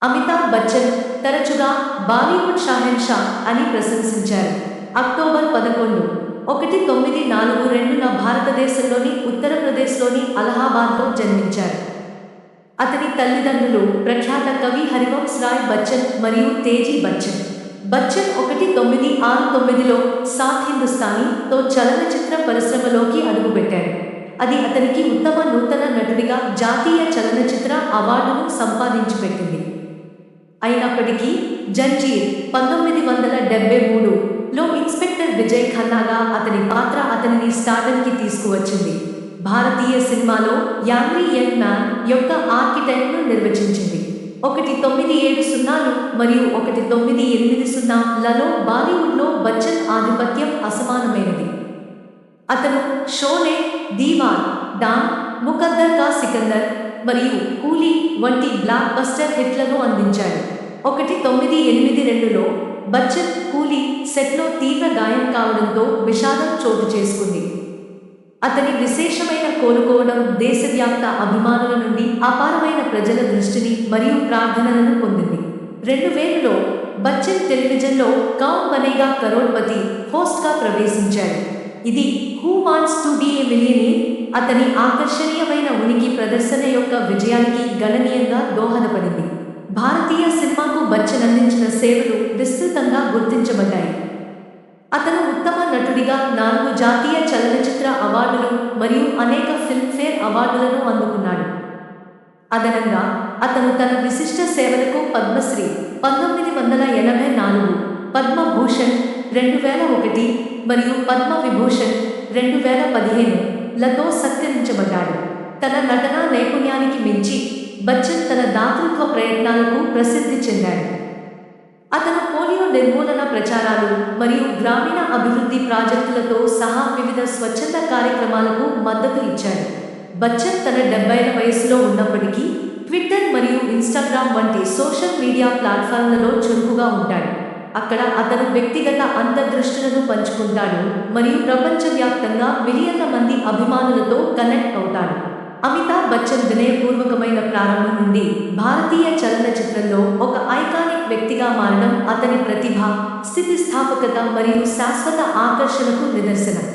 అమితాబ్ బచ్చన్ తరచుగా బాలీవుడ్ షాహెన్‌షా అని ప్రశంసించారు. అక్టోబర్ 11, 1942న భారతదేశంలోని ఉత్తరప్రదేశ్‌లోని అలహాబాద్‌లో జన్మించారు. అతని తల్లిదండ్రులు ప్రఖ్యాత కవి హరివంశ్ రాయ్ బచ్చన్ మరియు తేజీ బచ్చన్. బచ్చన్ 1969లో సాత్ హిందుస్తానీతో చలనచిత్ర పరిశ్రమలోకి అడుగుపెట్టాడు. అది అతనికి ఉత్తమ నూతన నటుడిగా జాతీయ చలనచిత్ర అవార్డును సంపాదించిపెట్టింది. అయినప్పటికీ జంజీర్ 1973లో ఇన్స్పెక్టర్ విజయ్ ఖన్నాగా అతని పాత్ర అతనిని స్టార్డమ్‌కి తీసుకువచ్చింది. భారతీయ సినిమాలో యాంగ్రీ యంగ్ మ్యాన్ యొక్క ఆర్కిటైప్ను నిర్వచించింది. 1970 మరియు 1980లలో బాలీవుడ్లో బచ్చన్ ఆధిపత్యం అసమానమైనది. అతను షోలే, దీవార్, డాన్, ముకద్దర్ కా సికందర్ మరియు కూలీ వంటి బ్లాక్ బస్టర్ హిట్లను అందించాడు. 1982లో బచ్చన్ కూలీ సెట్లో తీవ్ర గాయం కావడంతో విషాదం చోటు చేసుకుంది. అతని విశేషమైన కోలుకోవడం దేశవ్యాప్త అభిమానుల నుండి అపారమైన ప్రజల దృష్టిని మరియు ప్రార్థనలను పొందింది. 2000లో బచ్చన్ టెలివిజన్లో కౌన్ బనేగా కరోడ్పతి హోస్ట్గా ప్రవేశించాడు. ఇది Who Wants to Be a Millionaire అతని ఆకర్షణీయమైన ఉనికి ప్రదర్శన యొక్క విజయానికి గణనీయంగా దోహదపడింది. భారతీయ సినిమాకు బచ్చన్ అందించిన సేవలు విస్తృతంగా గుర్తించబడ్డాయి. అతను ఉత్తమ నటుడిగా 4 జాతీయ చలనచిత్ర అవార్డులు మరియు అనేక ఫిల్మ్ఫేర్ అవార్డులను అందుకున్నాడు. అదనంగా అతను తన విశిష్ట సేవలకు పద్మశ్రీ 1984, పద్మభూషణ్ 2001 మరియు పద్మ విభూషణ్ 2015లతో సత్కరించబడ్డాడు. తన నటనా నైపుణ్యానికి మించి బచ్చన్ తన దాతృత్వ ప్రయత్నాలకు ప్రసిద్ధి చెందాడు. అతను పోలియో నిర్మూలన ప్రచారాలు మరియు గ్రామీణ అభివృద్ధి ప్రాజెక్టులతో సహా వివిధ స్వచ్ఛంద కార్యక్రమాలకు మద్దతు ఇచ్చాడు. బచ్చన్ తన 70ల వయసులో ఉన్నప్పటికీ ట్విట్టర్ మరియు ఇన్స్టాగ్రామ్ వంటి సోషల్ మీడియా ప్లాట్ఫామ్లలో చురుకుగా ఉంటాడు. అక్కడ అతను వ్యక్తిగత అంతర్దృష్టులను పంచుకుంటాడు మరియు ప్రపంచవ్యాప్తంగా మిలియన్ల మంది అభిమానులతో కనెక్ట్ అవుతాడు. అమితాబ్ బచ్చన్ వినయపూర్వకమైన ప్రారంభం నుండి భారతీయ చలనచిత్రంలో ఒక ఐకానిక్ వ్యక్తిగా మారడం అతని ప్రతిభ, స్థితిస్థాపకత మరియు శాశ్వత ఆకర్షణకు నిదర్శనం.